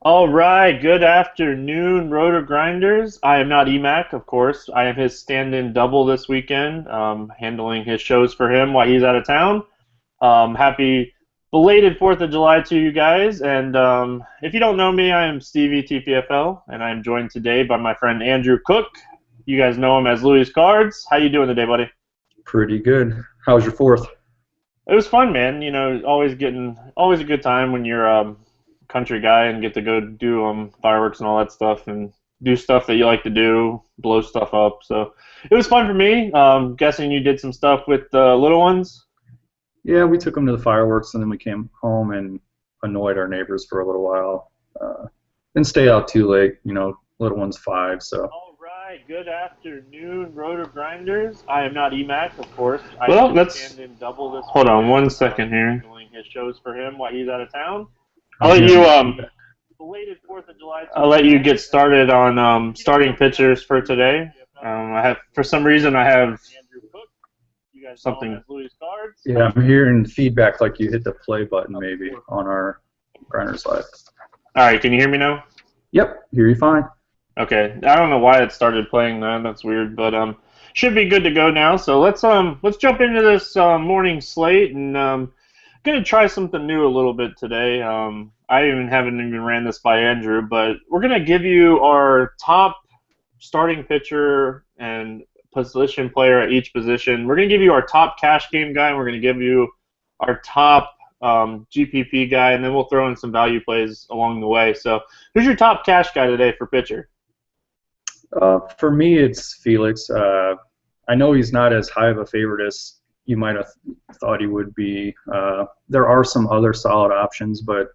All right, good afternoon, Rotor Grinders. I am not EMAC, of course. I am his stand-in double this weekend, handling his shows for him while he's out of town. Happy belated 4th of July to you guys. And if you don't know me, I am Stevie TPFL, and I'm joined today by my friend Andrew Cook. You guys know him as Louiescards. How you doing today, buddy? Pretty good. How's your fourth? It was fun, man. You know, always a good time when you're country guy and get to go do fireworks and all that stuff and do stuff that you like to do, blow stuff up. So it was fun for me. Guessing you did some stuff with the little ones. Yeah, we took them to the fireworks and then we came home and annoyed our neighbors for a little while. Didn't stay out too late. Little one's 5, so. All right, good afternoon, Rotor Grinders. I am not EMAC, of course. I Well, just let's. stand in double this. Hold on one second here. Doing his shows for him while he's out of town. I'll I'm let hearing you the feedback. belated 4th of July. I'll let you get started on starting pitchers for today. I have, for some reason, I have something. Yeah, I'm hearing feedback like you hit the play button maybe on our Grinders Live. All right, can you hear me now? Yep, hear you fine. Okay, I don't know why it started playing that. That's weird, but should be good to go now. So let's jump into this morning slate, and gonna try something new a little bit today. I haven't even ran this by Andrew, but we're gonna give you our top starting pitcher and position player at each position. We're going to give you our top cash game guy, and we're going to give you our top GPP guy, and then we'll throw in some value plays along the way. So who's your top cash guy today for pitcher? For me, it's Felix. I know he's not as high of a favorite as you might have thought he would be. There are some other solid options, but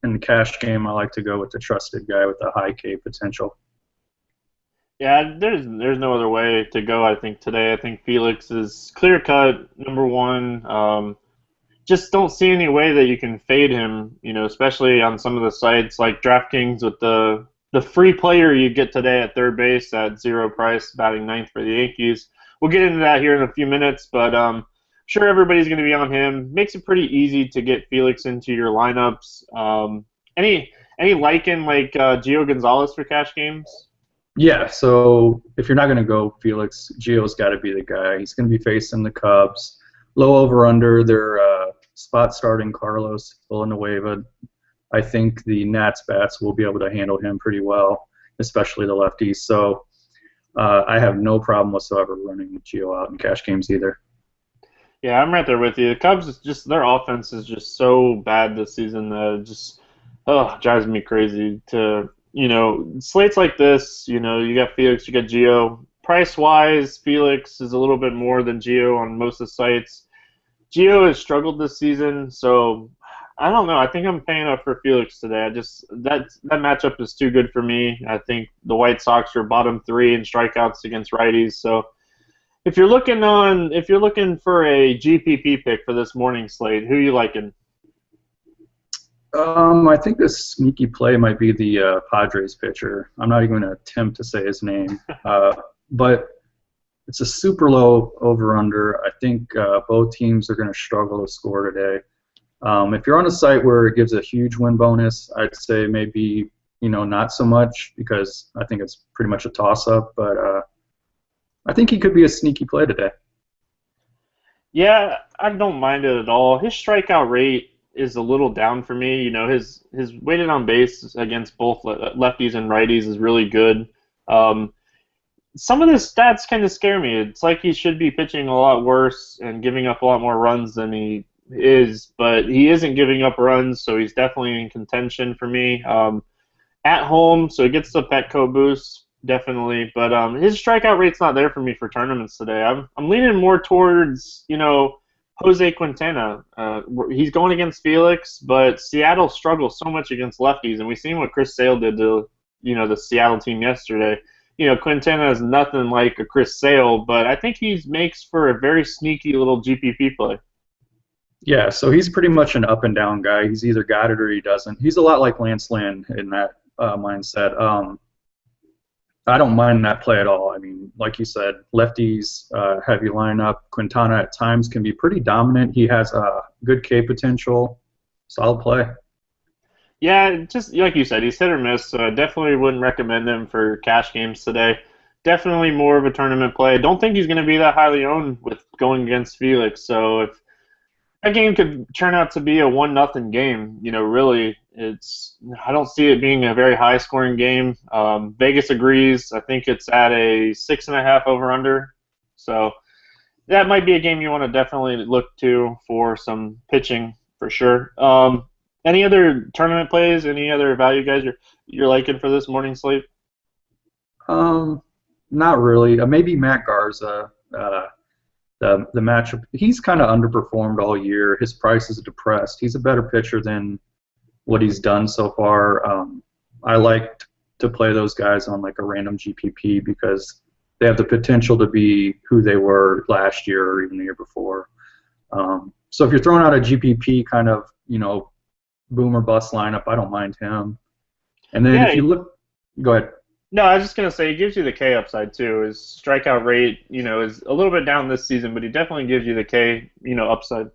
in the cash game, I like to go with the trusted guy with the high K potential. Yeah, there's no other way to go. I think today. I think Felix is clear cut number one. Just don't see any way that you can fade him. You know, especially on some of the sites like DraftKings with the free player you get today at third base at zero price, batting ninth for the Yankees. We'll get into that here in a few minutes, but sure everybody's going to be on him. Makes it pretty easy to get Felix into your lineups. Any liking like Gio Gonzalez for cash games? Yeah, so if you're not going to go Felix, Gio's got to be the guy. He's going to be facing the Cubs. Low over-under, they're spot starting Carlos Villanueva. I think the Nats bats will be able to handle him pretty well, especially the lefties. So I have no problem whatsoever running Gio out in cash games either. Yeah, I'm right there with you. The Cubs, is just their offense is just so bad this season that it just drives me crazy. To slates like this, you got Felix, you got Gio. Price wise, Felix is a little bit more than Gio on most of the sites. Gio has struggled this season, so I don't know. I think I'm paying up for Felix today. I just that matchup is too good for me. I think the White Sox are bottom three in strikeouts against righties, so. If you're looking for a GPP pick for this morning slate, who you liking? I think this sneaky play might be the Padres pitcher. I'm not even going to attempt to say his name, but it's a super low over/under. I think both teams are going to struggle to score today. If you're on a site where it gives a huge win bonus, I'd say maybe not so much because I think it's pretty much a toss-up. But I think he could be a sneaky play today. Yeah, I don't mind it at all. His strikeout rate is a little down for me. You know, his weighted on base against both lefties and righties is really good. Um, some of the stats kind of scare me. It's like he should be pitching a lot worse and giving up a lot more runs than he is, but he isn't giving up runs, so he's definitely in contention for me. At home, so he gets the Petco boost, definitely. But his strikeout rate's not there for me for tournaments today. I'm leaning more towards, Jose Quintana. He's going against Felix, but Seattle struggles so much against lefties, and we've seen what Chris Sale did to, the Seattle team yesterday. Quintana is nothing like a Chris Sale, but I think he makes for a very sneaky little GPP play. Yeah, so he's pretty much an up and down guy. He's either got it or he doesn't. He's a lot like Lance Lynn in that mindset. I don't mind that play at all. I mean, like you said, lefties, heavy lineup. Quintana at times can be pretty dominant. He has good K potential. Solid play. Yeah, just like you said, he's hit or miss, so I definitely wouldn't recommend him for cash games today. Definitely more of a tournament play. Don't think he's going to be that highly owned with going against Felix. So if that game could turn out to be a 1-0 game, really, I don't see it being a very high scoring game. Vegas agrees. I think it's at a 6.5 over under. So that might be a game you want to definitely look to for some pitching for sure. Any other tournament plays? Any other value guys you're liking for this morning slate? Um, Not really. Maybe Matt Garza. The matchup, he's kind of underperformed all year. His price is depressed. He's a better pitcher than what he's done so far. I like to play those guys on like a random GPP because they have the potential to be who they were last year or even the year before. So if you're throwing out a GPP kind of, boom or bust lineup, I don't mind him. And then if Yeah, you look, go ahead. no, I was just gonna say he gives you the K upside too. His strikeout rate, is a little bit down this season, but he definitely gives you the K, upside.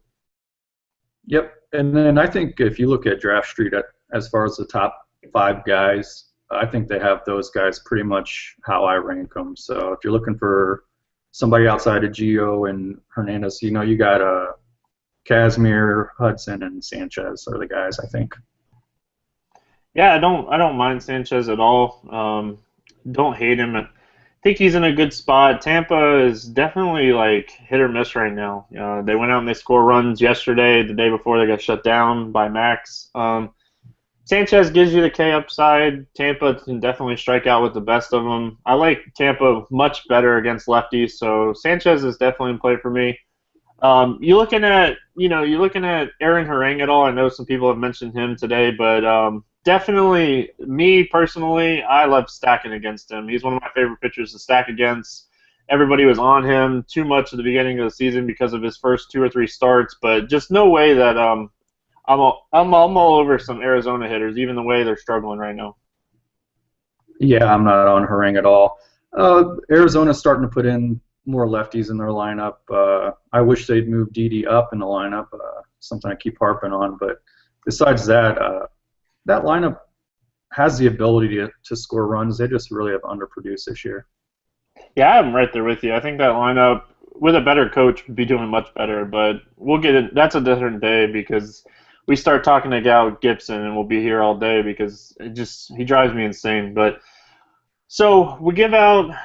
Yep. And then I think if you look at Draft Street as far as the top five guys, I think they have those guys pretty much how I rank them. So if you're looking for somebody outside of Gio and Hernandez, you got Casimir, Hudson, and Sanchez are the guys I think. Yeah, I don't mind Sanchez at all. Don't hate him. I think he's in a good spot. Tampa is definitely like hit or miss right now. They went out and they scored runs yesterday, the day before they got shut down by Max. Sanchez gives you the K upside. Tampa can definitely strike out with the best of them. I like Tampa much better against lefties, so Sanchez is definitely in play for me. You're looking at Aaron Harang at all. I know some people have mentioned him today, but definitely me personally, I love stacking against him. He's one of my favorite pitchers to stack against. Everybody was on him too much at the beginning of the season because of his first two or three starts, but just no way that I'm all over some Arizona hitters, even the way they're struggling right now. Yeah, I'm not on Harang at all. Arizona's starting to put in more lefties in their lineup. I wish they'd move Didi up in the lineup, something I keep harping on. But besides that, that lineup has the ability to score runs. They just really have underproduced this year. Yeah, I'm right there with you. I think that lineup with a better coach would be doing much better, but we'll get it. That's a different day because we start talking about Gibson and we'll be here all day because he drives me insane. But so we give out,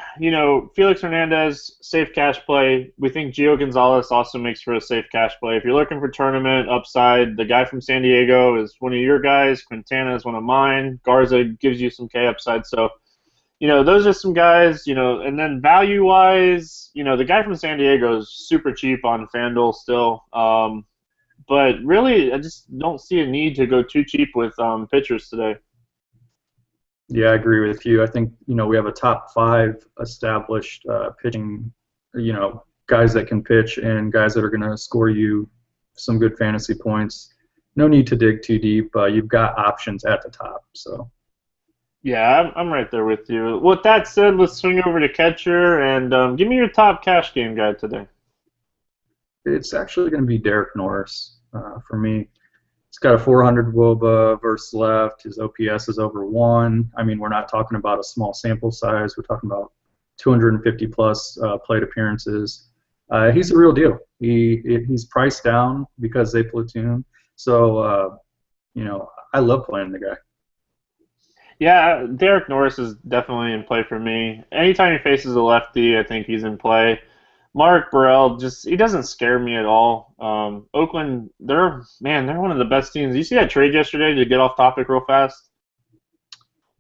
Felix Hernandez, safe cash play. We think Gio Gonzalez also makes for a safe cash play. If you're looking for tournament upside, the guy from San Diego is one of your guys. Quintana is one of mine. Garza gives you some K upside. So, those are some guys, and then value-wise, the guy from San Diego is super cheap on FanDuel still. But really, I just don't see a need to go too cheap with pitchers today. Yeah, I agree with you. I think we have a top five established pitching, guys that can pitch and guys that are going to score you some good fantasy points. No need to dig too deep. You've got options at the top. So Yeah, I'm right there with you. With that said, let's swing over to catcher and give me your top cash game guy today. it's actually going to be Derek Norris for me. He's got a 400 WOBA versus left. His OPS is over 1. I mean, we're not talking about a small sample size. We're talking about 250 plus plate appearances. He's a real deal. He's priced down because they platoon. So, I love playing the guy. Yeah, Derek Norris is definitely in play for me. Anytime he faces a lefty, I think he's in play. Mark Burrell he doesn't scare me at all. Oakland, they're one of the best teams. You see that trade yesterday to get off topic real fast?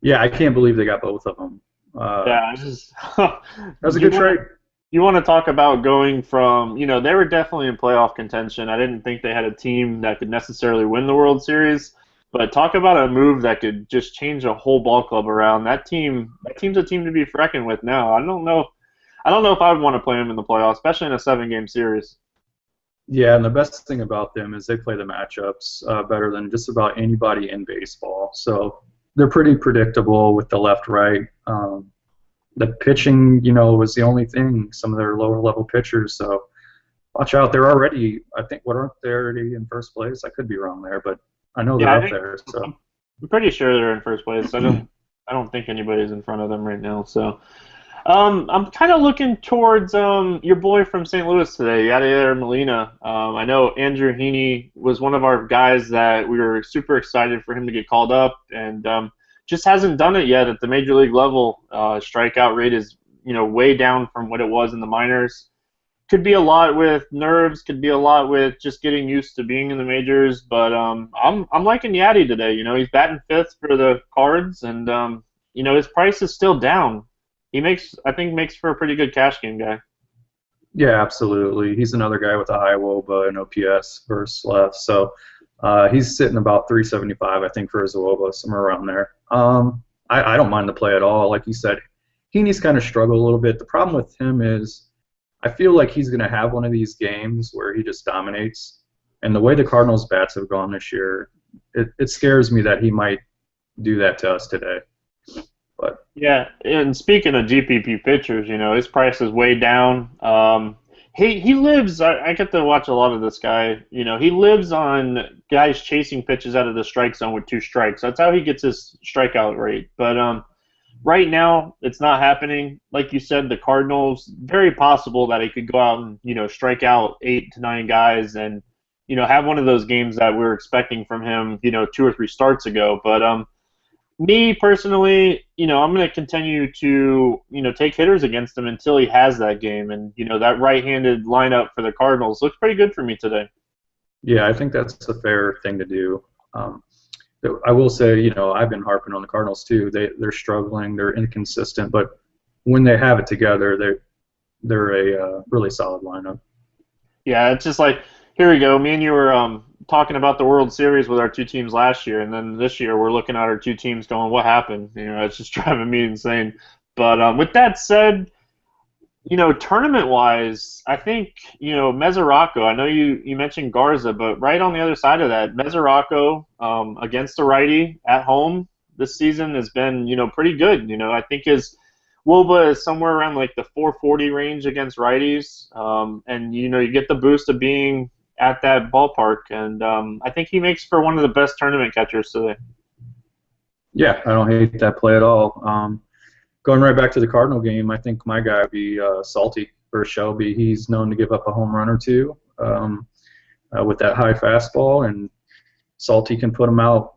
Yeah, I can't believe they got both of them. Yeah, it's just That was a you good want trade. you want to talk about going from, they were definitely in playoff contention. I didn't think they had a team that could necessarily win the World Series, but talk about a move that could just change a whole ball club around. That team's a team to be reckoned with now. I don't know if I would want to play them in the playoffs, especially in a 7-game series. Yeah, and the best thing about them is they play the matchups better than just about anybody in baseball. So they're pretty predictable with the left-right. The pitching, was the only thing. Some of their lower-level pitchers. So watch out. They're already, I think, what aren't they already in first place? I could be wrong there, but I know they're Yeah, I up think there. So I'm pretty sure they're in first place. I don't think anybody's in front of them right now. So I'm kind of looking towards your boy from St. Louis today, Yadier Molina. I know Andrew Heaney was one of our guys that we were super excited for him to get called up, and just hasn't done it yet at the major league level. Strikeout rate is way down from what it was in the minors. Could be a lot with nerves, could be a lot with just getting used to being in the majors. But I'm liking Yadi today. He's batting fifth for the Cards, and his price is still down. I think makes for a pretty good cash game guy. Yeah, absolutely. He's another guy with a high WOBA and OPS versus left. So he's sitting about 375, I think, for his WOBA, somewhere around there. I don't mind the play at all. Like you said, Heaney's kind of struggled a little bit. The problem with him is I feel like he's going to have one of these games where he just dominates. And the way the Cardinals' bats have gone this year, it scares me that he might do that to us today. But Yeah, and speaking of GPP pitchers, his price is way down. He lives. I get to watch a lot of this guy. He lives on guys chasing pitches out of the strike zone with two strikes. That's how he gets his strikeout rate. But right now, it's not happening. Like you said, the Cardinals, very possible that he could go out and strike out 8 to 9 guys and have one of those games that we were expecting from him 2 or 3 starts ago. But me personally, I'm going to continue to, take hitters against him until he has that game. And, that right-handed lineup for the Cardinals looks pretty good for me today. yeah, I think that's a fair thing to do. Um, I will say, I've been harping on the Cardinals too. They're struggling, they're inconsistent, but when they have it together, they're a really solid lineup. Yeah, it's just like, here we go. Me and you were talking about the World Series with our two teams last year, and then this year we're looking at our two teams going, what happened? It's just driving me insane. But with that said, tournament-wise, I think, Mesoraco, I know you mentioned Garza, but right on the other side of that, Mesoraco against the righty at home this season has been, pretty good. I think his Woba is somewhere around like the 440 range against righties, and, you get the boost of being at that ballpark, and I think he makes for one of the best tournament catchers today. Yeah, I don't hate that play at all. Going right back to the Cardinal game, I think my guy would be Salty for Shelby. He's known to give up a home run or two with that high fastball, and Salty can put him out.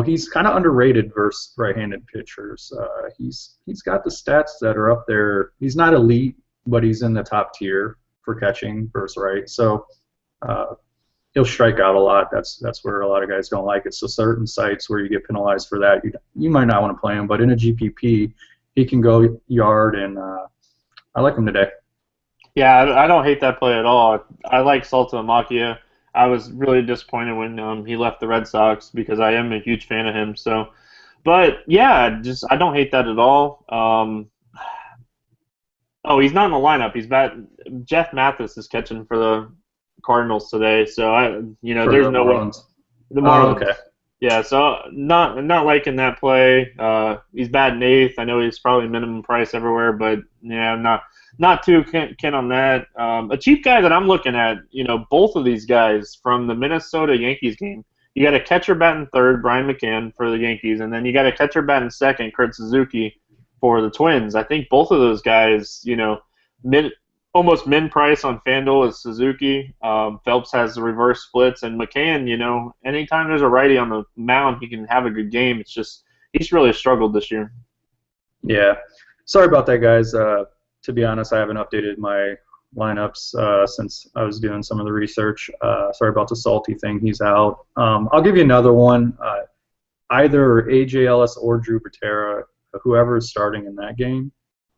He's kind of underrated versus right-handed pitchers. He's got the stats that are up there. He's not elite, but he's in the top tier for catching versus right. So he'll strike out a lot. That's where a lot of guys don't like it. So certain sites where you get penalized for that, you might not want to play him. But in a GPP, he can go yard, and I like him today. Yeah, I don't hate that play at all. I like Saltalamacchia. I was really disappointed when he left the Red Sox because I am a huge fan of him. So, but yeah, just I don't hate that at all. Oh, he's not in the lineup. He's back. Jeff Mathis is catching for the Cardinals today. So For there's the no way. Marlins. The Oh, Marlins. okay. Yeah, so not liking that play. He's batting eighth. I know he's probably minimum price everywhere, but yeah, I'm not too keen on that. A cheap guy that I'm looking at, both of these guys from the Minnesota Yankees game. You got a catcher batting third, Brian McCann for the Yankees, and then you got a catcher batting second, Kurt Suzuki for the Twins. I think both of those guys, mid almost min price on FanDuel is Suzuki. Phelps has the reverse splits, and McCann, anytime there's a righty on the mound, he can have a good game. It's just he's really struggled this year. Yeah. Sorry about that, guys. To be honest, I haven't updated my lineups since I was doing some of the research. Sorry about the Salty thing. He's out. I'll give you another one. Either AJ Ellis or Drew Butera, whoever is starting in that game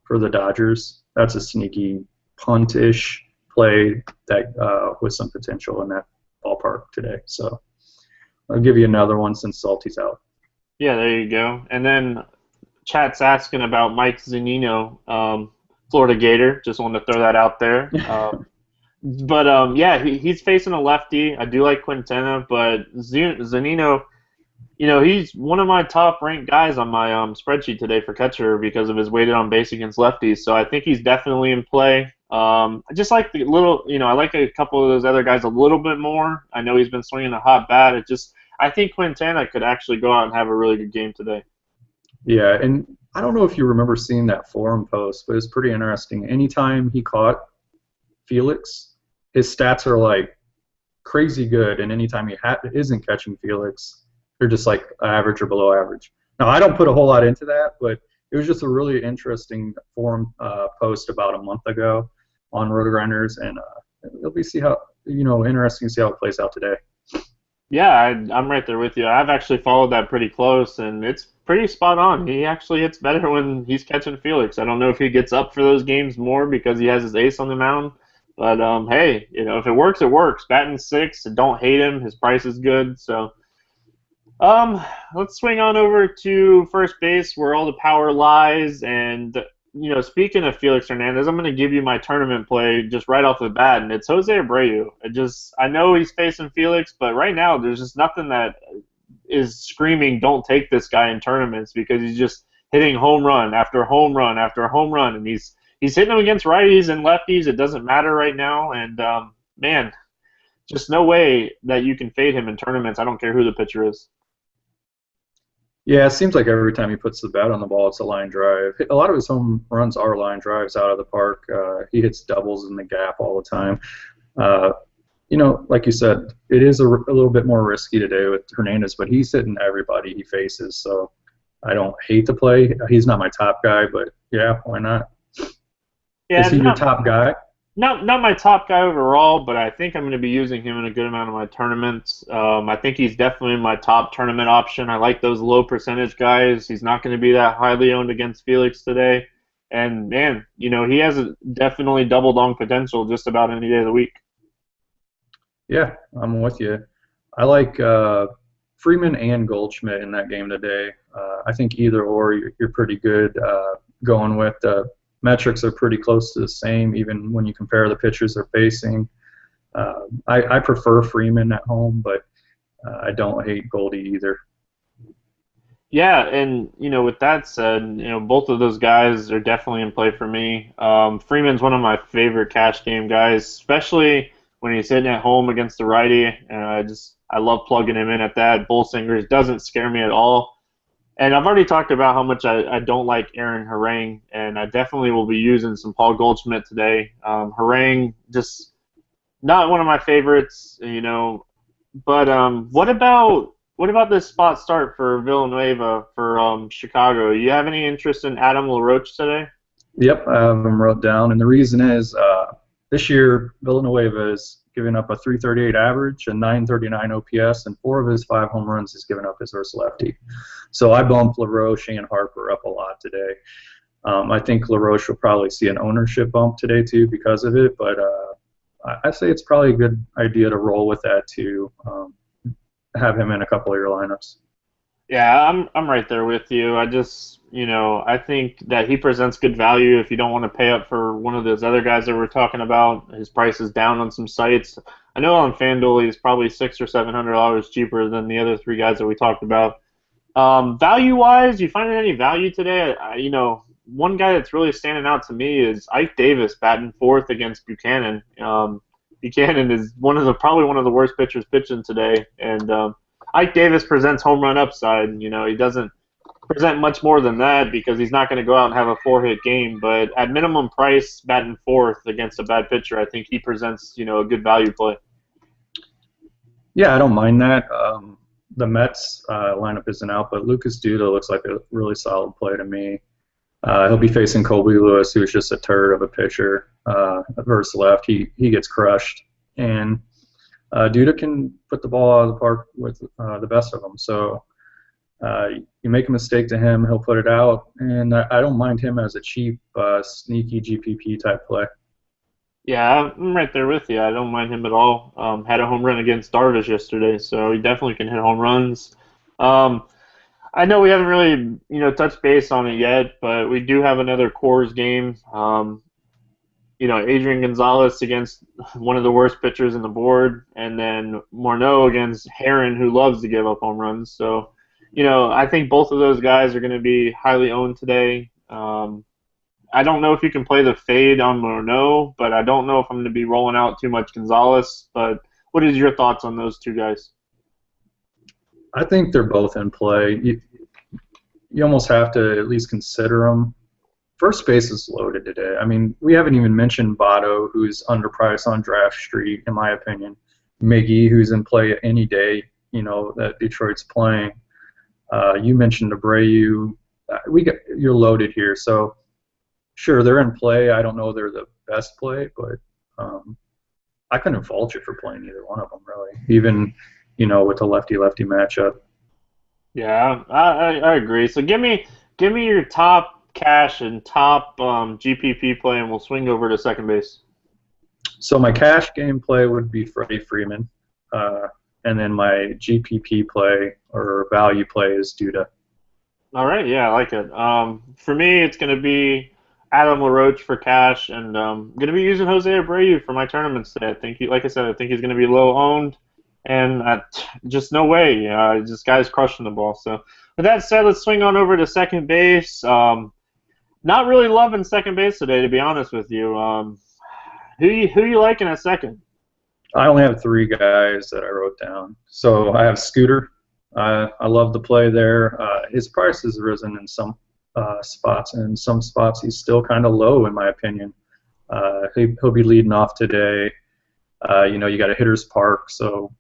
for the Dodgers, that's a sneaky puntish play that with some potential in that ballpark today. So I'll give you another one since Salty's out. Yeah, there you go. And then chat's asking about Mike Zunino, Florida Gator. Just wanted to throw that out there. But yeah, he's facing a lefty. I do like Quintana, but Zunino, he's one of my top ranked guys on my spreadsheet today for catcher because of his weighted on base against lefties. So I think he's definitely in play. I just like the little, I like a couple of those other guys a little bit more. I know he's been swinging a hot bat. I think Quintana could actually go out and have a really good game today. Yeah, and I don't know if you remember seeing that forum post, but it's pretty interesting. Anytime he caught Felix, his stats are like crazy good, and anytime he isn't catching Felix, they're just like average or below average. Now, I don't put a whole lot into that, but it was just a really interesting forum post about a month ago on RotoGrinders, and it'll be see how interesting to see how it plays out today. Yeah, I'm right there with you. I've actually followed that pretty close, and it's pretty spot on. He actually hits better when he's catching Felix. I don't know if he gets up for those games more because he has his ace on the mound, but hey, if it works, it works. Batting six, don't hate him. His price is good, so let's swing on over to first base where all the power lies. And, speaking of Felix Hernandez, I'm going to give you my tournament play just right off the bat, and it's Jose Abreu. I know he's facing Felix, but right now there's just nothing that is screaming, don't take this guy in tournaments because he's just hitting home run after home run after home run, and he's hitting them against righties and lefties. It doesn't matter right now, and man, just no way that you can fade him in tournaments. I don't care who the pitcher is. Yeah, it seems like every time he puts the bat on the ball, it's a line drive. A lot of his home runs are line drives out of the park. He hits doubles in the gap all the time. Uh, like you said, it is a little bit more risky today with Hernandez, but he's hitting everybody he faces. So I don't hate the play. He's not my top guy, but yeah, why not? Yeah, Is he your top guy? not my top guy overall, but I think I'm going to be using him in a good amount of my tournaments. I think he's definitely my top tournament option. I like those low percentage guys. He's not going to be that highly owned against Felix today. And man, he has definitely double dong potential just about any day of the week. Yeah, I'm with you. I like Freeman and Goldschmidt in that game today. I think either or you're pretty good going with. Metrics are pretty close to the same, even when you compare the pitchers they're facing. I prefer Freeman at home, but I don't hate Goldie either. Yeah, and with that said, both of those guys are definitely in play for me. Freeman's one of my favorite cash game guys, especially when he's hitting at home against the righty. And I love plugging him in at that. Bull Singers doesn't scare me at all. And I've already talked about how much I don't like Aaron Harang, and I definitely will be using some Paul Goldschmidt today. Harang, just not one of my favorites, But what about this spot start for Villanueva for Chicago? You have any interest in Adam LaRoche today? Yep, I have them wrote down, and the reason is this year Villanueva is giving up a 338 average, a 939 OPS, and 4 of his 5 home runs he's given up his versus lefty. So I bumped LaRoche and Harper up a lot today. I think LaRoche will probably see an ownership bump today too because of it, but I say it's probably a good idea to roll with that too. Have him in a couple of your lineups. Yeah, I'm right there with you. I think that he presents good value if you don't want to pay up for one of those other guys that we're talking about. His price is down on some sites. I know on FanDuel he's probably $600 or $700 cheaper than the other 3 guys that we talked about. Value-wise, you finding any value today? One guy that's really standing out to me is Ike Davis batting fourth against Buchanan. Buchanan is probably one of the worst pitchers pitching today, and Ike Davis presents home run upside. He doesn't present much more than that because he's not going to go out and have a 4-hit game. But at minimum price, batting fourth against a bad pitcher, I think he presents a good value play. Yeah, I don't mind that. The Mets lineup isn't out, but Lucas Duda looks like a really solid play to me. He'll be facing Colby Lewis, who's just a turd of a pitcher. Versus left, he gets crushed, and Duda can put the ball out of the park with the best of them. So you make a mistake to him, he'll put it out, and I don't mind him as a cheap, sneaky GPP type play. Yeah, I'm right there with you. I don't mind him at all. Had a home run against Darvish yesterday, so he definitely can hit home runs. I know we haven't really, touched base on it yet, but we do have another Coors game. Adrian Gonzalez against one of the worst pitchers in the board, and then Morneau against Heron, who loves to give up home runs. So, I think both of those guys are going to be highly owned today. I don't know if you can play the fade on Morneau, but I don't know if I'm going to be rolling out too much Gonzalez. But what is your thoughts on those 2 guys? I think they're both in play. You almost have to at least consider them. First base is loaded today. I mean, we haven't even mentioned Votto, who's underpriced on Draft Street, in my opinion. Miggy, who's in play any day, that Detroit's playing. You mentioned Abreu. You're loaded here. So, sure, they're in play. I don't know they're the best play, but I couldn't fault you for playing either one of them, really. Even, with a lefty-lefty matchup. Yeah, I agree. So give me your top cash and top GPP play, and we'll swing over to second base. So my cash game play would be Freddie Freeman, and then my GPP play or value play is Duda. All right, yeah, I like it. For me, it's going to be Adam LaRoche for cash, and going to be using Jose Abreu for my tournaments today. I think, like I said, I think he's going to be low owned, and just no way. This guy's crushing the ball. So with that said, let's swing on over to second base. Not really loving second base today, to be honest with you. Who you liking at second? I only have three guys that I wrote down. So I have Scooter. I love the play there. His price has risen in some spots, and in some spots he's still kind of low, in my opinion. He'll be leading off today. You got a hitter's park. So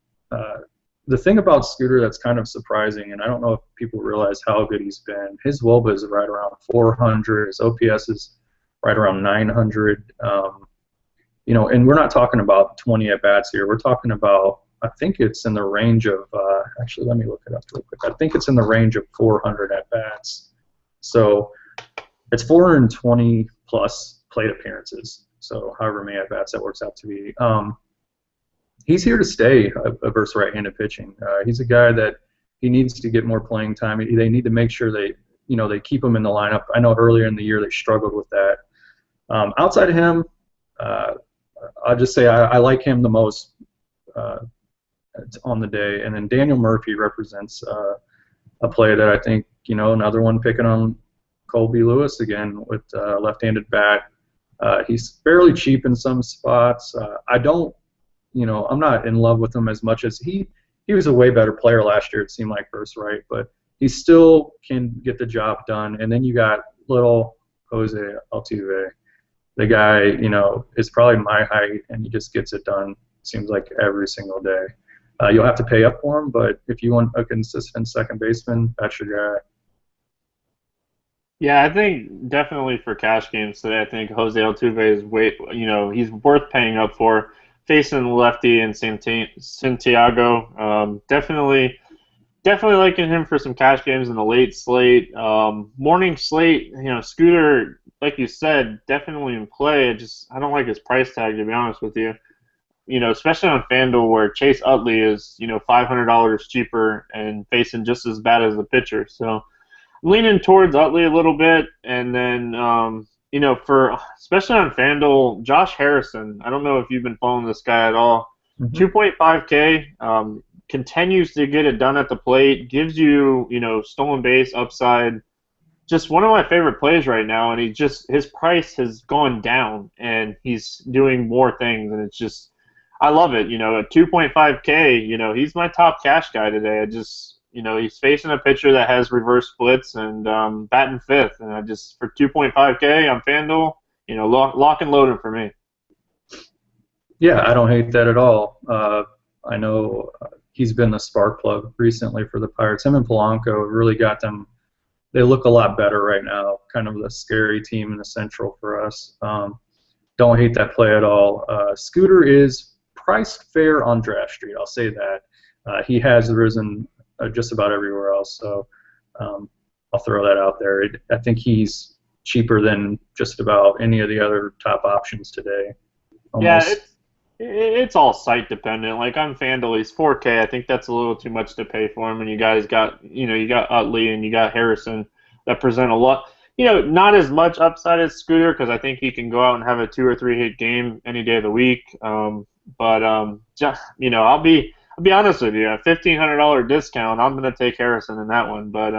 the thing about Scooter that's kind of surprising, and I don't know if people realize how good he's been, his WOBA is right around 400. His OPS is right around 900. And we're not talking about 20 at-bats here. We're talking about, I think it's in the range of, actually, let me look it up real quick. I think it's in the range of 400 at-bats. So it's 420-plus plate appearances. So however many at-bats that works out to be. He's here to stay versus right-handed pitching. He's a guy that he needs to get more playing time. They need to make sure they keep him in the lineup. I know earlier in the year they struggled with that. Outside of him, I'll just say I like him the most on the day. And then Daniel Murphy represents a play that I think, another one picking on Colby Lewis again with left-handed bat. He's fairly cheap in some spots. I'm not in love with him as much as he was a way better player last year, it seemed like, versus right, but he still can get the job done. And then you got little Jose Altuve. The guy, is probably my height, and he just gets it done, seems like, every single day. You'll have to pay up for him, but if you want a consistent second baseman, that's your guy. Yeah, I think definitely for cash games today, I think Jose Altuve is he's worth paying up for. Facing lefty and Santiago, definitely liking him for some cash games in the late slate. Morning slate, Scooter, like you said, definitely in play. I don't like his price tag, to be honest with you. Especially on FanDuel where Chase Utley is, $500 cheaper and facing just as bad as the pitcher. So I'm leaning towards Utley a little bit, and then for especially on FanDuel, Josh Harrison. I don't know if you've been following this guy at all. Mm-hmm. 2.5K, continues to get it done at the plate, gives you, stolen base upside. Just one of my favorite plays right now, and his price has gone down, and he's doing more things, and I love it. At 2.5K, he's my top cash guy today. He's facing a pitcher that has reverse splits and batting fifth, and for 2.5K on FanDuel, lock and load him for me. Yeah, I don't hate that at all. I know he's been the spark plug recently for the Pirates. Him and Polanco really got them. They look a lot better right now, kind of the scary team in the Central for us. Don't hate that play at all. Scooter is priced fair on Draft Street, I'll say that. He has risen just about everywhere else, so I'll throw that out there. I think he's cheaper than just about any of the other top options today. Almost. Yeah, it's all site dependent. Like on FanDuel, he's 4K. I think that's a little too much to pay for him. And you guys got, you got Utley and you got Harrison that present a lot. Not as much upside as Scooter because I think he can go out and have a 2 or 3 hit game any day of the week. I'll be honest with you. A $1,500 discount, I'm going to take Harrison in that one. But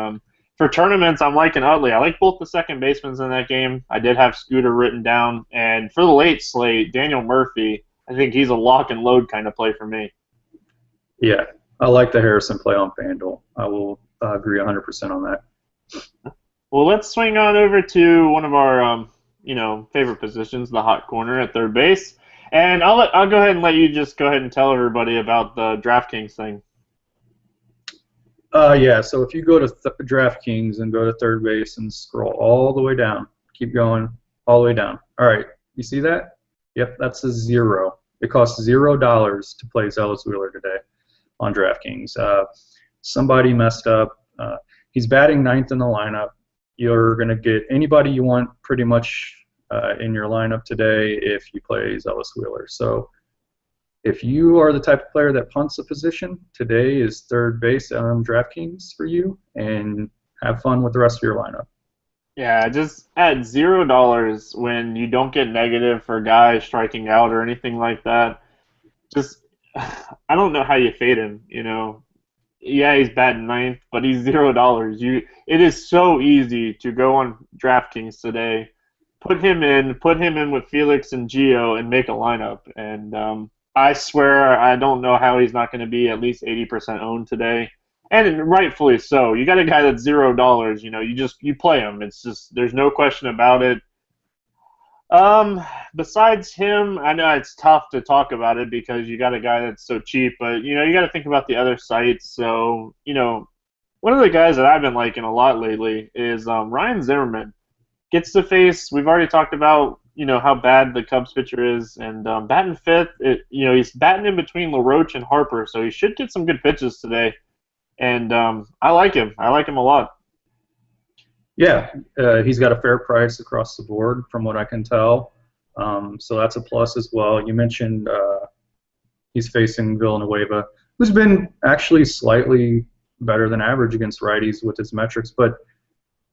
for tournaments, I'm liking Utley. I like both the second basemen in that game. I did have Scooter written down. And for the late slate, Daniel Murphy, I think he's a lock and load kind of play for me. Yeah, I like the Harrison play on FanDuel. I will agree 100% on that. Well, let's swing on over to one of our favorite positions, the hot corner at third base. And I'll go ahead and let you just go ahead and tell everybody about the DraftKings thing. Yeah, so if you go to DraftKings and go to third base and scroll all the way down, keep going all the way down. All right, you see that? Yep, that's a zero. It costs $0 to play Zealous Wheeler today on DraftKings. Somebody messed up. He's batting ninth in the lineup. You're going to get anybody you want pretty much in your lineup today if you play Zealous Wheeler. So if you are the type of player that punts a position, today is third base on DraftKings for you, and have fun with the rest of your lineup. Yeah, just at $0 when you don't get negative for guys striking out or anything like that. Just I don't know how you fade him. Yeah, he's batting ninth, but he's $0. It is so easy to go on DraftKings today, put him in with Felix and Gio, and make a lineup. And I swear, I don't know how he's not going to be at least 80% owned today, and rightfully so. You got a guy that's $0. You play him. It's just there's no question about it. Besides him, I know it's tough to talk about it because you got a guy that's so cheap, but you got to think about the other sites. So, one of the guys that I've been liking a lot lately is Ryan Zimmerman. Gets to face. We've already talked about how bad the Cubs pitcher is, and batting fifth. He's batting in between LaRoche and Harper, so he should get some good pitches today. And I like him. I like him a lot. Yeah, he's got a fair price across the board from what I can tell. So that's a plus as well. You mentioned he's facing Villanueva, who's been actually slightly better than average against righties with his metrics. But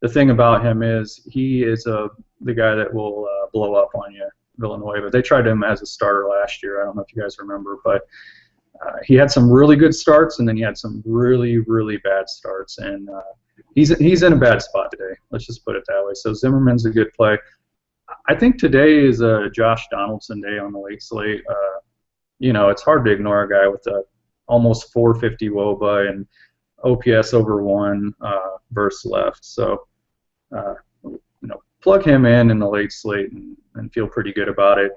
the thing about him is he is the guy that will blow up on you, Villanueva. They tried him as a starter last year. I don't know if you guys remember, but he had some really good starts, and then he had some really, really bad starts. And he's in a bad spot today. Let's just put it that way. So Zimmerman's a good play. I think today is a Josh Donaldson day on the late slate. It's hard to ignore a guy with a almost 450 WOBA and OPS over 1 versus left. So, plug him in the late slate and feel pretty good about it.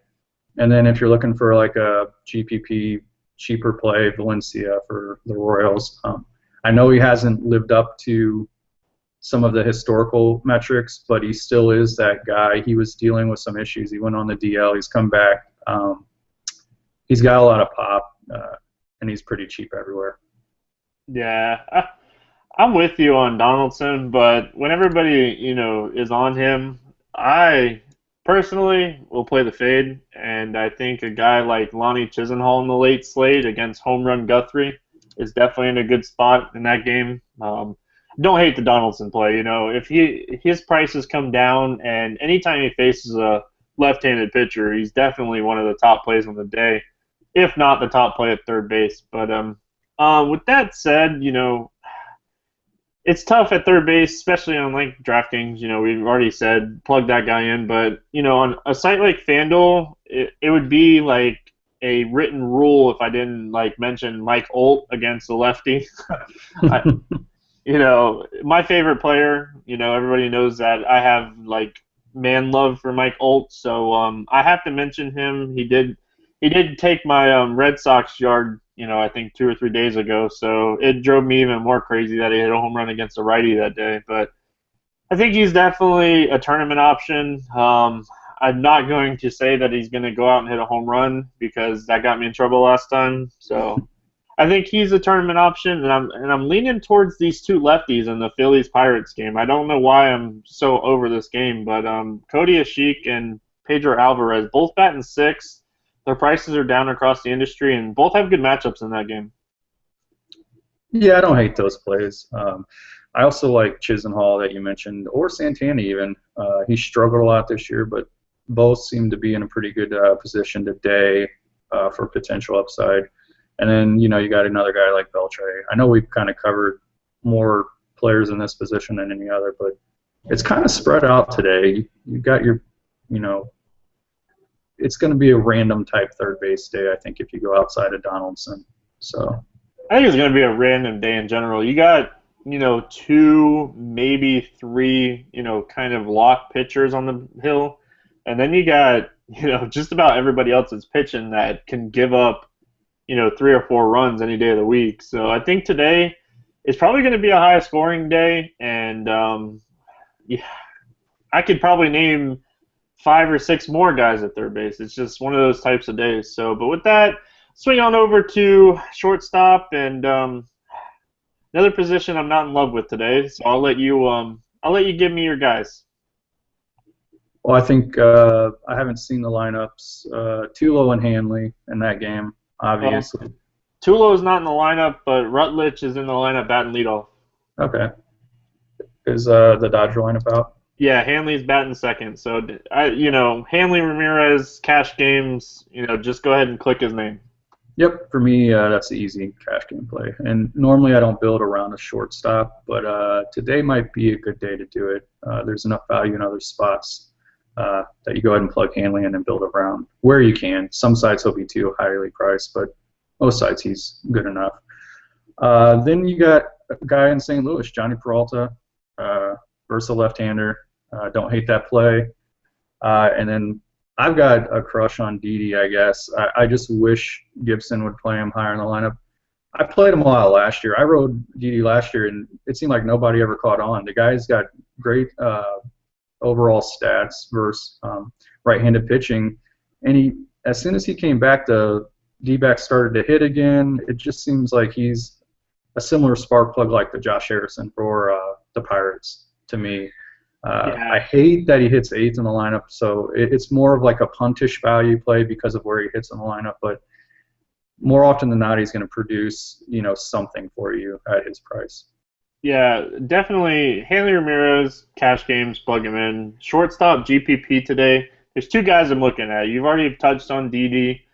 And then if you're looking for like a GPP cheaper play, Valencia for the Royals. I know he hasn't lived up to some of the historical metrics, but he still is that guy. He was dealing with some issues. He went on the DL. He's come back. He's got a lot of pop, and he's pretty cheap everywhere. Yeah, I'm with you on Donaldson, but when everybody, is on him, I personally will play the fade, and I think a guy like Lonnie Chisenhall in the late slate against Home Run Guthrie is definitely in a good spot in that game. Don't hate the Donaldson play. If his prices come down, and anytime he faces a left-handed pitcher, he's definitely one of the top plays on the day, if not the top play at third base. But with that said, it's tough at third base, especially on like DraftKings. We've already said plug that guy in, but on a site like FanDuel, it would be like a written rule if I didn't like mention Mike Olt against the lefty. My favorite player. Everybody knows that I have like man love for Mike Olt, so I have to mention him. He did take my Red Sox yard, I think 2 or 3 days ago, so it drove me even more crazy that he hit a home run against a righty that day. But I think he's definitely a tournament option. I'm not going to say that he's going to go out and hit a home run because that got me in trouble last time. So I think he's a tournament option, and I'm leaning towards these two lefties in the Phillies Pirates game. I don't know why I'm so over this game, but Cody Ashik and Pedro Alvarez both batting sixth. Their prices are down across the industry, and both have good matchups in that game. Yeah, I don't hate those plays. I also like Chisenhall that you mentioned, or Santana even. He struggled a lot this year, but both seem to be in a pretty good position today for potential upside. And then, you got another guy like Beltre. I know we've kind of covered more players in this position than any other, but it's kind of spread out today. You got your, it's going to be a random type third base day, I think, if you go outside of Donaldson. So I think it's going to be a random day in general. You got, two, maybe three, kind of lock pitchers on the hill. And then you got, just about everybody else that's pitching that can give up, three or four runs any day of the week. So I think today is probably going to be a high scoring day. And yeah, I could probably name five or six more guys at third base. It's just one of those types of days. So, but with that, swing on over to shortstop and another position I'm not in love with today. So I'll let you give me your guys. Well, I think I haven't seen the lineups. Tulo and Hanley in that game, Well, obviously. Tulo is not in the lineup, but Rutledge is in the lineup batting leadoff. Okay. Is the Dodger lineup out? Yeah, Hanley's batting second. So Hanley Ramirez cash games. Just go ahead and click his name. Yep, for me, that's the easy cash game play. And normally I don't build around a shortstop, but today might be a good day to do it. There's enough value in other spots that you go ahead and plug Hanley in and build around where you can. Some sites he'll be too highly priced, but most sites he's good enough. Then you got a guy in St. Louis, Johnny Peralta, versatile left-hander. Don't hate that play. And then I've got a crush on Didi, I guess. I just wish Gibson would play him higher in the lineup. I played him a lot last year. I rode Didi last year, and it seemed like nobody ever caught on. The guy's got great overall stats versus right-handed pitching. And as soon as he came back, the D-backs started to hit again. It just seems like he's a similar spark plug like the Josh Harrison for the Pirates to me. Yeah, I hate that he hits eighth in the lineup, so it's more of like a puntish value play because of where he hits in the lineup. But more often than not, he's going to produce something for you at his price. yeah, definitely. Hanley Ramirez cash games, plug him in. Shortstop GPP today. There's two guys I'm looking at. You've already touched on Didi.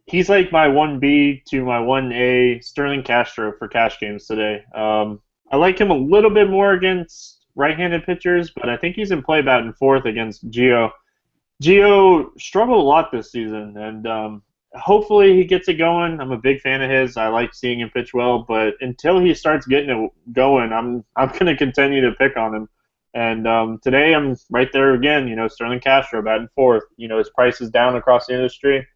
He's like my 1B to my 1A Sterling Castro for cash games today. I like him a little bit more against right-handed pitchers, but I think he's in play batting fourth against Gio. Gio struggled a lot this season, and hopefully he gets it going. I'm a big fan of his. I like seeing him pitch well, but until he starts getting it going, I'm going to continue to pick on him. And today I'm right there again. Sterling Castro batting fourth. His price is down across the industry,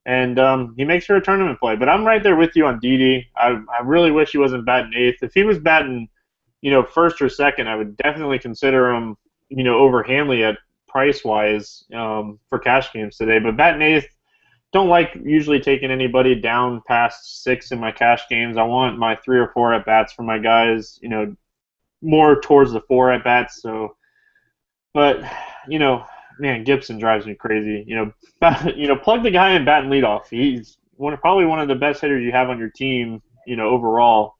and he makes for a tournament play. But I'm right there with you on Didi. I really wish he wasn't batting eighth. If he was batting, first or second, I would definitely consider him, over Hanley at price wise for cash games today. But batting eighth, don't like usually taking anybody down past six in my cash games. I want my three or four at bats for my guys, more towards the four at bats. So, but man, Gibson drives me crazy. Plug the guy in batting leadoff. He's probably one of the best hitters you have on your team. Overall,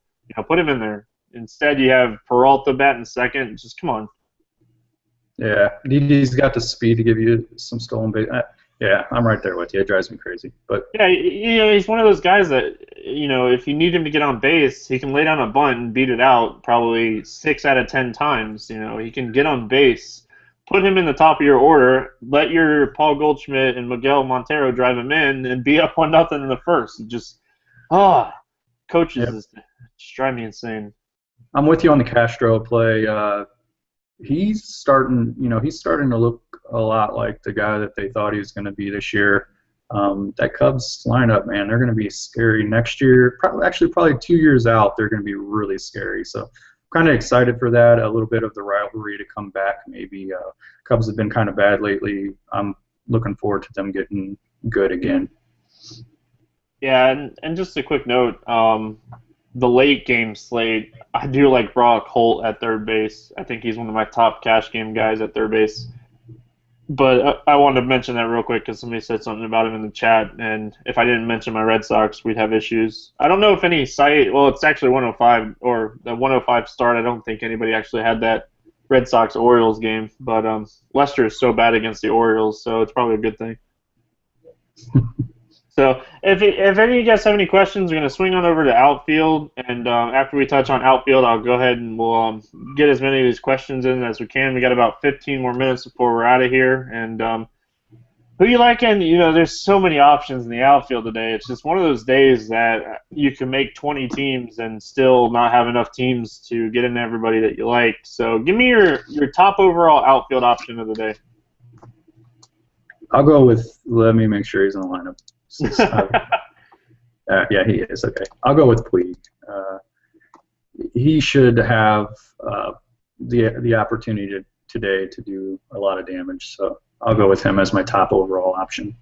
put him in there. Instead, you have Peralta batting second. Just come on. Yeah, Didi's got the speed to give you some stolen base. Yeah, I'm right there with you. It drives me crazy. But Yeah, he's one of those guys that if you need him to get on base, he can lay down a bunt and beat it out probably 6 out of 10 times. He can get on base. Put him in the top of your order. Let your Paul Goldschmidt and Miguel Montero drive him in and be up 1-0 in the first. Coaches yeah, just drive me insane. I'm with you on the Castro play. He's starting to look a lot like the guy that they thought he was going to be this year. That Cubs lineup, man, they're going to be scary next year. Probably 2 years out, they're going to be really scary. So, kind of excited for that. A little bit of the rivalry to come back. Maybe Cubs have been kind of bad lately. I'm looking forward to them getting good again. Yeah, and just a quick note, the late game slate, I do like Brock Holt at third base. I think he's one of my top cash game guys at third base. But I wanted to mention that real quick because somebody said something about him in the chat, and if I didn't mention my Red Sox, we'd have issues. I don't know if any site, well, it's actually 105 or the 105 start. I don't think anybody actually had that Red Sox Orioles game, but Lester is so bad against the Orioles, so it's probably a good thing. So if any of you guys have any questions, we're going to swing on over to outfield, and after we touch on outfield, I'll go ahead and we'll get as many of these questions in as we can. We got about 15 more minutes before we're out of here, and Who you like? And there's so many options in the outfield today. It's just one of those days that you can make 20 teams and still not have enough teams to get in everybody that you like. So give me your top overall outfield option of the day. I'll go with. Let me make sure he's in the lineup. Since yeah, he is. Okay, I'll go with Puig. He should have the opportunity today to do a lot of damage. So I'll go with him as my top overall option.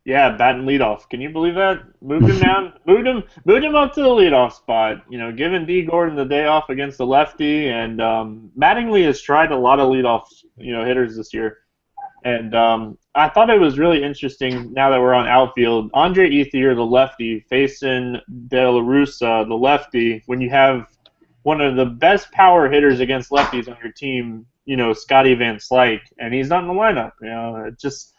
Yeah, batting leadoff. Can you believe that? Moved him down, moved him up to the leadoff spot. Giving D Gordon the day off against the lefty, and Mattingly has tried a lot of leadoff, hitters this year. And I thought it was really interesting now that we're on outfield. Andre Ethier, the lefty, facing De La Russa, the lefty. When you have one of the best power hitters against lefties on your team, Scotty Van Slyke, and he's not in the lineup. It just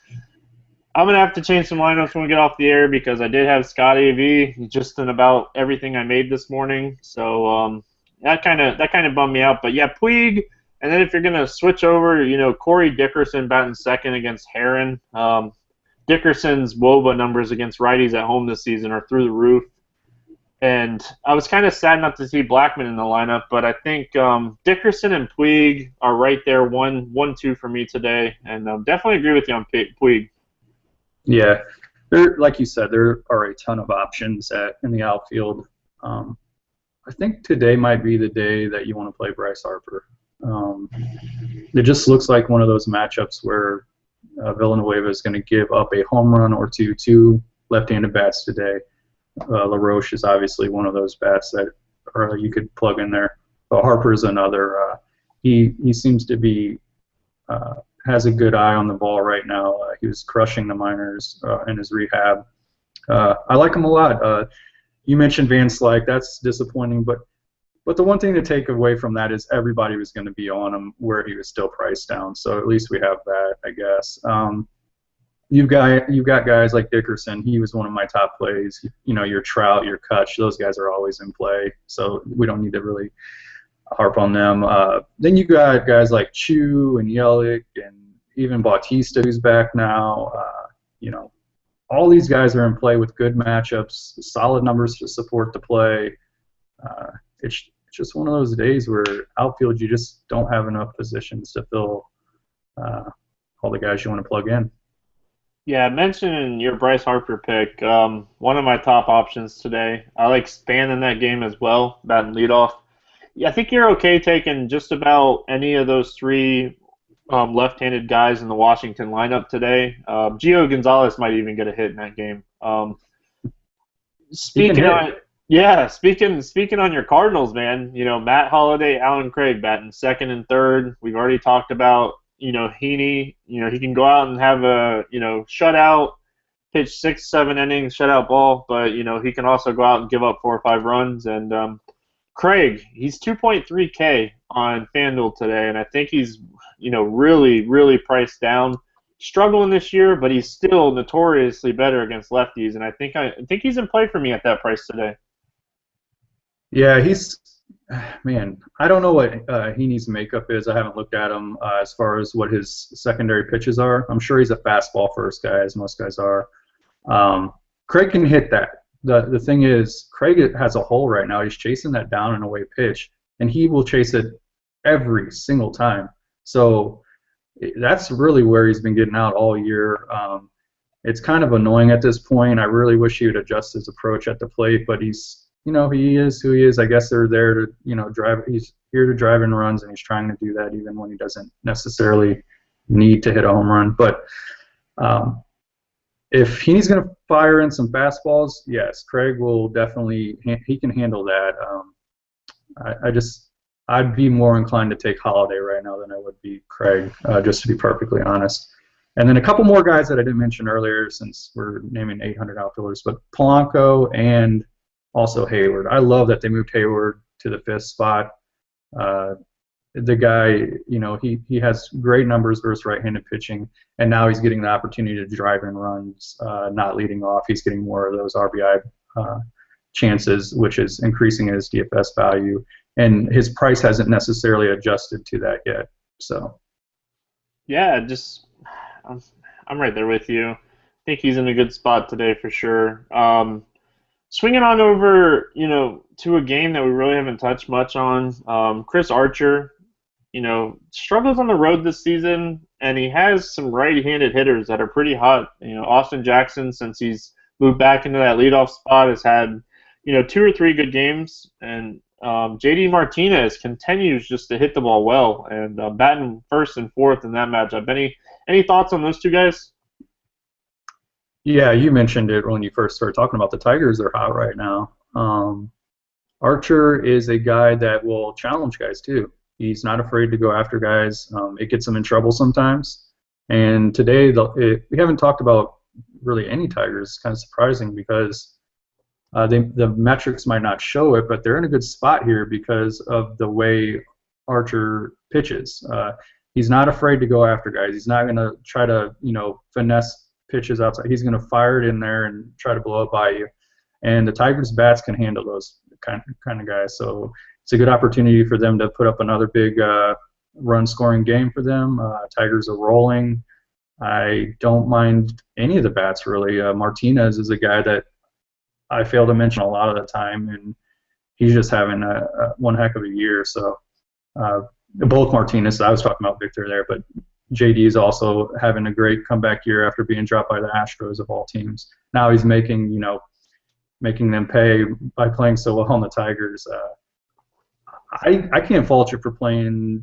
I'm gonna have to change some lineups when we get off the air because I did have Scotty V just in about everything I made this morning. So that kind of bummed me out. But yeah, Puig. And then if you're going to switch over, Corey Dickerson batting second against Heron. Dickerson's WOBA numbers against righties at home this season are through the roof. And I was kind of sad not to see Blackman in the lineup, but I think Dickerson and Puig are right there, 1-2 for me today. And definitely agree with you on Puig. Yeah, like you said, there are a ton of options in the outfield. I think today might be the day that you want to play Bryce Harper. It just looks like one of those matchups where Villanueva is going to give up a home run or two left-handed bats today. LaRoche is obviously one of those bats that you could plug in there. But Harper's another. He seems to be has a good eye on the ball right now. He was crushing the minors in his rehab. I like him a lot. You mentioned Van Slyke. That's disappointing, but the one thing to take away from that is everybody was going to be on him where he was still priced down. So at least we have that, I guess. You've got guys like Dickerson. He was one of my top plays. Your Trout, your Kutch, those guys are always in play. So we don't need to really harp on them. Then you got guys like Chu and Yelich and even Bautista, who's back now. All these guys are in play with good matchups, solid numbers to support the play. It's just one of those days where outfield you just don't have enough positions to fill all the guys you want to plug in. Yeah, mentioning your Bryce Harper pick, one of my top options today. I like Span in that game as well, batting leadoff. Yeah, I think you're okay taking just about any of those three left-handed guys in the Washington lineup today. Gio Gonzalez might even get a hit in that game. Speaking on speaking on your Cardinals, man, Matt Holliday, Alan Craig batting second and third. We've already talked about Heaney. He can go out and have a shutout, pitch 6-7 innings, shutout ball, but he can also go out and give up 4 or 5 runs. And Craig, he's 2.3K on FanDuel today, and I think he's really priced down. Struggling this year, but he's still notoriously better against lefties, and I think he's in play for me at that price today. Yeah, man, I don't know what Heaney's makeup is. I haven't looked at him as far as what his secondary pitches are. I'm sure he's a fastball first guy, as most guys are. Craig can hit that. The thing is, Craig has a hole right now. He's chasing that down and away pitch, and he will chase it every single time. So that's really where he's been getting out all year. It's kind of annoying at this point. I really wish he would adjust his approach at the plate, but he's he is who he is. I guess they're there to drive. He's here to drive in runs, and he's trying to do that even when he doesn't necessarily need to hit a home run. But if he's going to fire in some fastballs, yes, Craig will definitely. He can handle that. I'd be more inclined to take Holiday right now than I would be Craig, just to be perfectly honest. And then a couple more guys that I didn't mention earlier, since we're naming 800 outfielders, but Polanco and also Hayward. I love that they moved Hayward to the 5th spot. The guy, he has great numbers versus right-handed pitching, and now he's getting the opportunity to drive in runs, not leading off. He's getting more of those RBI chances, which is increasing his DFS value. And his price hasn't necessarily adjusted to that yet. So, yeah, I'm right there with you. I think he's in a good spot today for sure. Swinging on over, to a game that we really haven't touched much on. Chris Archer, struggles on the road this season, and he has some right-handed hitters that are pretty hot. Austin Jackson, since he's moved back into that leadoff spot, has had, two or three good games, and JD Martinez continues just to hit the ball well, and batting first and fourth in that matchup. Any thoughts on those two guys? Yeah, you mentioned it when you first started talking about the Tigers. They're hot right now. Archer is a guy that will challenge guys too. He's not afraid to go after guys. It gets him in trouble sometimes. And today, we haven't talked about really any Tigers. It's kind of surprising because the metrics might not show it, but they're in a good spot here because of the way Archer pitches. He's not afraid to go after guys. He's not going to try to, finesse pitches outside. He's going to fire it in there and try to blow it by you. And the Tigers bats can handle those kind of guys. So it's a good opportunity for them to put up another big run scoring game for them. Tigers are rolling. I don't mind any of the bats really. Martinez is a guy that I fail to mention a lot of the time, and he's just having one heck of a year. So both Martinez, I was talking about Victor there, but JD is also having a great comeback year after being dropped by the Astros of all teams. Now he's making them pay by playing so well on the Tigers. I can't fault you for playing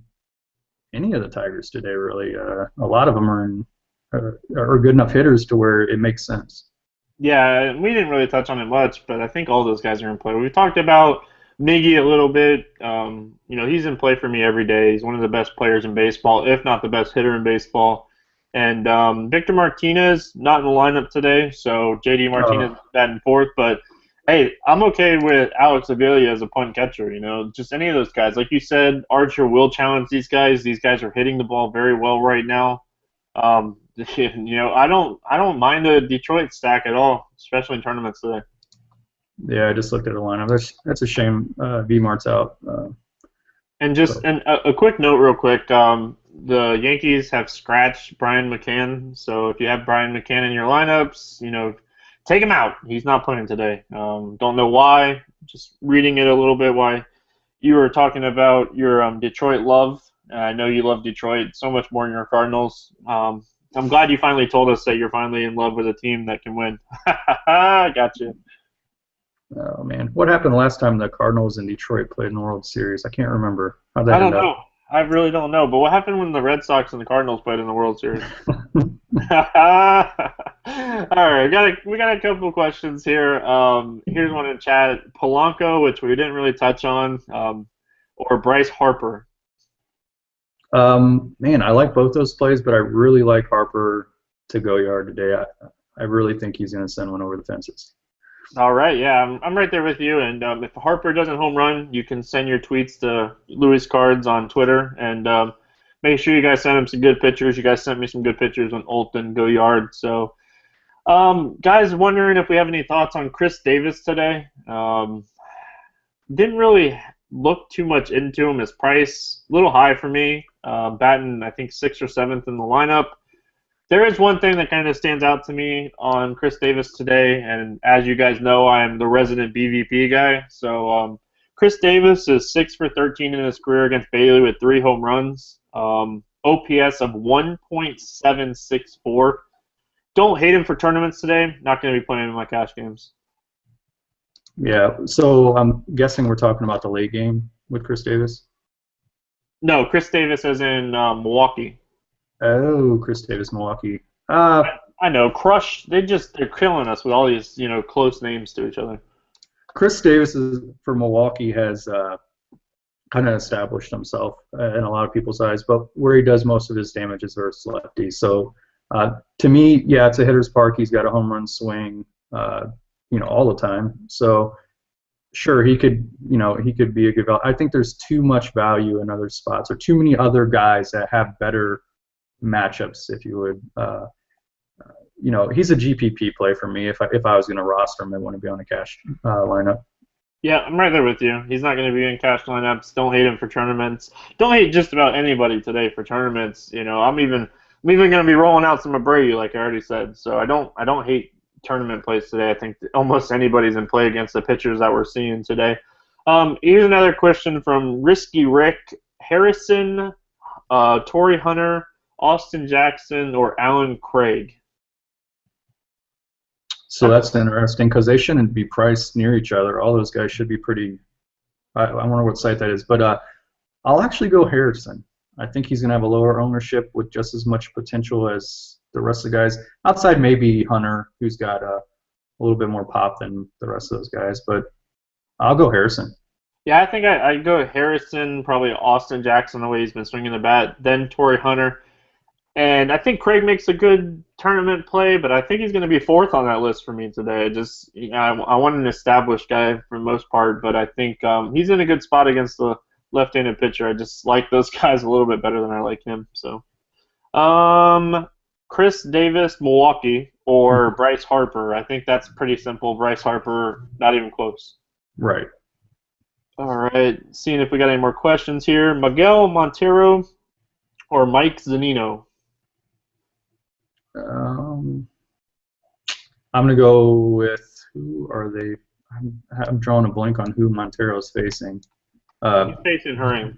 any of the Tigers today, really. A lot of them are good enough hitters to where it makes sense. Yeah, we didn't really touch on it much, but I think all those guys are in play. We talked about Miggy a little bit. He's in play for me every day. He's one of the best players in baseball, if not the best hitter in baseball. And Victor Martinez, not in the lineup today, so JD Martinez batting fourth. But, hey, I'm okay with Alex Avila as a punt catcher. Just any of those guys. Like you said, Archer will challenge these guys. These guys are hitting the ball very well right now. I don't mind the Detroit stack at all, especially in tournaments today. Yeah, I just looked at the lineup. That's a shame. V-Mart's out. And a quick note, real quick. The Yankees have scratched Brian McCann, so if you have Brian McCann in your lineups, take him out. He's not playing today. Don't know why. Just reading it a little bit. Why you were talking about your Detroit love. I know you love Detroit so much more than your Cardinals. I'm glad you finally told us that you're finally in love with a team that can win. Gotcha. Oh man, what happened last time the Cardinals and Detroit played in the World Series? I can't remember. How'd that I don't end up? know. I really don't know. But what happened when the Red Sox and the Cardinals played in the World Series? All right, we got a couple of questions here. Here's one in chat: Polanco, which we didn't really touch on, or Bryce Harper. Man, I like both those plays, but I really like Harper to go yard today. I really think he's going to send one over the fences. All right, yeah, I'm right there with you. And if Harper doesn't home run, you can send your tweets to Louiscards on Twitter, and make sure you guys send him some good pictures. You guys sent me some good pictures on Olton Go Yard. So, guys, wondering if we have any thoughts on Chris Davis today. Didn't really look too much into him. His price a little high for me. Batting, I think, 6th or 7th in the lineup. There is one thing that kind of stands out to me on Chris Davis today, and as you guys know, I'm the resident BVP guy. So Chris Davis is 6 for 13 in his career against Bailey with 3 home runs, OPS of 1.764. Don't hate him for tournaments today. Not going to be playing in my cash games. Yeah, so I'm guessing we're talking about the late game with Chris Davis? No, Chris Davis as in Milwaukee. Oh, Chris Davis, Milwaukee. I know, Crush. They're killing us with all these close names to each other. Chris Davis for Milwaukee has kind of established himself in a lot of people's eyes, but where he does most of his damage is versus lefties. So to me, yeah, it's a hitter's park. He's got a home run swing, all the time. So sure, he could be a good value. I think there's too much value in other spots, or too many other guys that have better matchups, if you would. He's a GPP play for me. If I was going to roster him, I want to be on a cash lineup. Yeah, I'm right there with you. He's not going to be in cash lineups. Don't hate him for tournaments. Don't hate just about anybody today for tournaments. I'm even I'm even going to be rolling out some Abreu, like I already said. So I don't hate tournament plays today. I think almost anybody's in play against the pitchers that we're seeing today. Here's another question from Risky Rick: Harrison, Torrey Hunter, Austin Jackson, or Alan Craig? So that's interesting because they shouldn't be priced near each other. All those guys should be pretty. I wonder what site that is, but I'll actually go Harrison. I think he's going to have a lower ownership with just as much potential as the rest of the guys. Outside maybe Hunter, who's got a little bit more pop than the rest of those guys, but I'll go Harrison. Yeah, I think I'd go Harrison, probably Austin Jackson the way he's been swinging the bat, then Torrey Hunter. And I think Craig makes a good tournament play, but I think he's going to be fourth on that list for me today. I want an established guy for the most part, but I think he's in a good spot against the left-handed pitcher. I just like those guys a little bit better than I like him. So, Chris Davis, Milwaukee, or Bryce Harper. I think that's pretty simple. Bryce Harper, not even close. Right. All right, seeing if we got any more questions here. Miguel Montero or Mike Zunino? Um, I'm going to go with who are they? I'm drawing a blank on who Montero's facing. He's facing Hurring.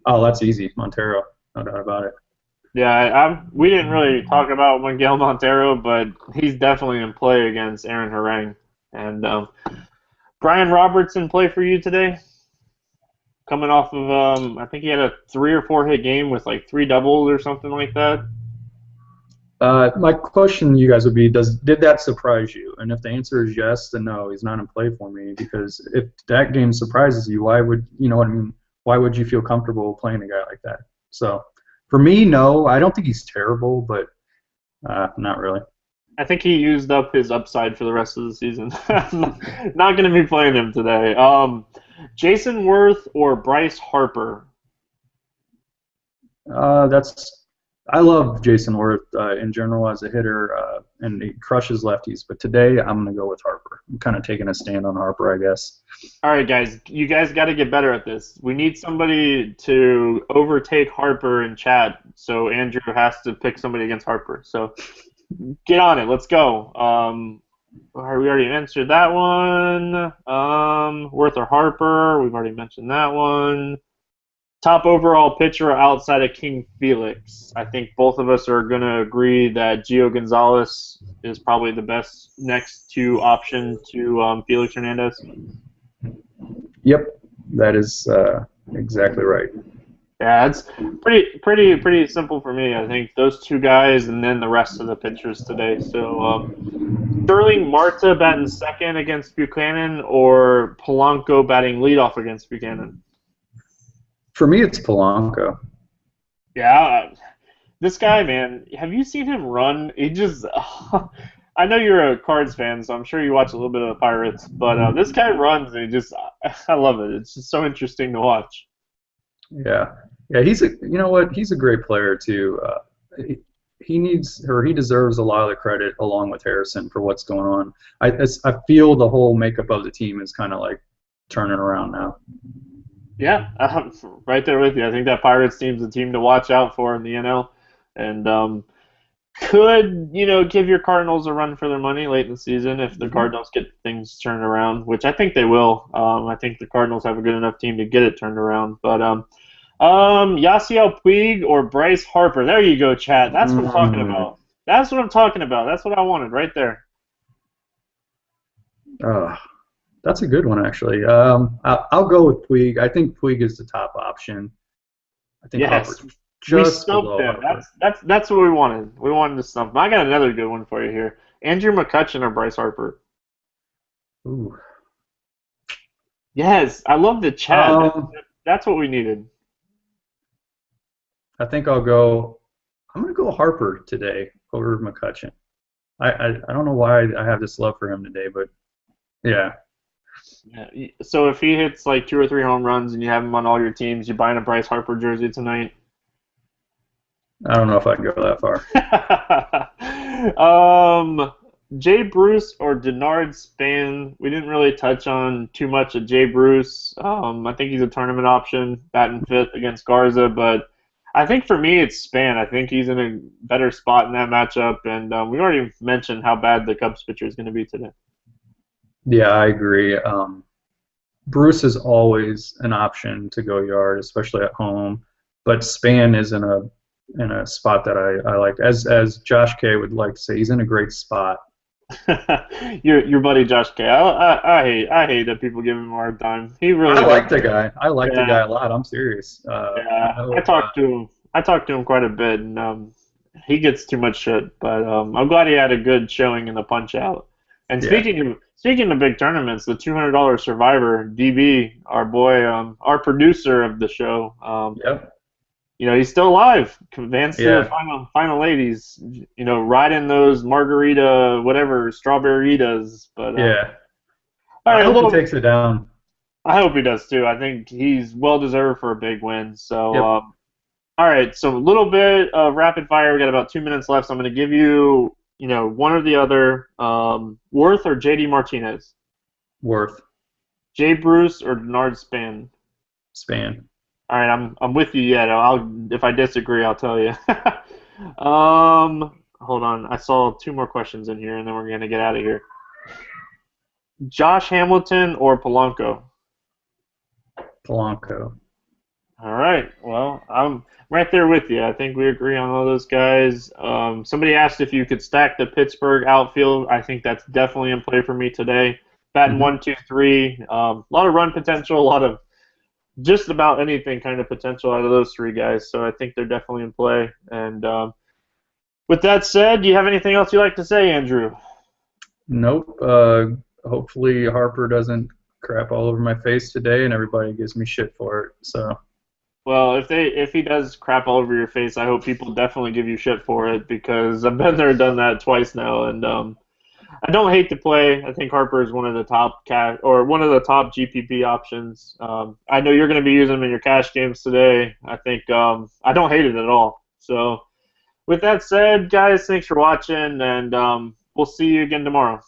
Oh, that's easy. Montero, no doubt about it. Yeah, we didn't really talk about Miguel Montero, but he's definitely in play against Aaron Harang. And Brian Robertson play for you today? Coming off of, I think he had a 3 or 4 hit game with like 3 doubles or something like that. My question to you guys would be, did that surprise you? And if the answer is yes, then no, he's not in play for me. Because if that game surprises you, why would you know what I mean? Why would you feel comfortable playing a guy like that? So for me, no, I don't think he's terrible, but not really. I think he used up his upside for the rest of the season. Not going to be playing him today. Jason Worth or Bryce Harper? I love Jason Worth in general as a hitter, and he crushes lefties. But today, I'm going to go with Harper. I'm kind of taking a stand on Harper, I guess. All right, guys. You guys got to get better at this. We need somebody to overtake Harper in chat, so Andrew has to pick somebody against Harper. So get on it. Let's go. We already answered that one. Worth or Harper? We've already mentioned that one. Top overall pitcher outside of King Felix. I think both of us are going to agree that Gio Gonzalez is probably the best next to option to Felix Hernandez. Yep, that is exactly right. Yeah, it's pretty simple for me. I think those 2 guys and then the rest of the pitchers today. So Sterling Marte batting second against Buchanan or Polanco batting leadoff against Buchanan? For me, it's Polanco. Yeah, this guy, man, have you seen him run? He just, I know you're a Cards fan, so I'm sure you watch a little bit of the Pirates, but this guy runs, and I love it. It's just so interesting to watch. Yeah, you know what? He's a great player too. He deserves a lot of the credit along with Harrison for what's going on. I feel the whole makeup of the team is kind of like turning around now. Yeah, I'm right there with you. I think that Pirates team's the team to watch out for in the NL, and could give your Cardinals a run for their money late in the season if the Cardinals get things turned around, which I think they will. I think the Cardinals have a good enough team to get it turned around. But Yasiel Puig or Bryce Harper? There you go, Chad. That's what I'm talking about. That's what I'm talking about. That's what I wanted right there. That's a good one, actually. I'll go with Puig. I think Puig is the top option. I think Harper's just below Harper. That's what we wanted. We wanted to stump him. I got another good one for you here. Andrew McCutchen or Bryce Harper? Ooh. Yes, I love the chat. That's what we needed. I think I'm going to go Harper today over McCutchen. I don't know why I have this love for him today, but yeah. Yeah. So if he hits like 2 or 3 home runs and you have him on all your teams, you buying a Bryce Harper jersey tonight? I don't know if I can go that far. Jay Bruce or Denard Span? We didn't really touch on too much of Jay Bruce. I think he's a tournament option, batting 5th against Garza, but I think for me it's Span. I think he's in a better spot in that matchup, and we already mentioned how bad the Cubs pitcher is going to be today. Yeah, I agree. Bruce is always an option to go yard, especially at home. But Span is in a spot that I like. As Josh K would like to say, he's in a great spot. Your buddy Josh K. I hate that people give him a hard time. He I really does. like the guy. I like the Yeah, guy a lot. I'm serious. yeah. I I know. talked to him. I talked to him quite a bit, and he gets too much shit. But I'm glad he had a good showing in the Punch Out. And Yeah. speaking of big tournaments, the $200 Survivor DB, our boy, our producer of the show, Yep. he's still alive. Advanced to the Yeah. final eight. He's riding those margarita whatever strawberries. But Yeah. all I right, a hope he little. takes it down. I hope he does too. I think he's well deserved for a big win. So Yep. all right, so a little bit of rapid fire. We got about 2 minutes left. So I'm going to give you, one or the other. Worth or JD Martinez, Worth. Jay Bruce or Denard Span. Span. All right, I'm with you yet. If I disagree, I'll tell you. Hold on. I saw two more questions in here, and then we're gonna get out of here. Josh Hamilton or Polanco? Polanco. All right. Well, I'm right there with you. I think we agree on all those guys. Somebody asked if you could stack the Pittsburgh outfield. I think that's definitely in play for me today. Batting Hmm. 1, 2, 3. A lot of run potential. A lot of just about anything kind of potential out of those three guys. So I think they're definitely in play. And with that said, do you have anything else you'd like to say, Andrew? Nope. Hopefully Harper doesn't crap all over my face today, and everybody gives me shit for it. So Well, if he does crap all over your face, I hope people definitely give you shit for it because I've been there, done that twice now, and I don't hate to play. I think Harper is one of the top one of the top GPP options. I know you're going to be using him in your cash games today. I think I don't hate it at all. So with that said, guys, thanks for watching, and we'll see you again tomorrow.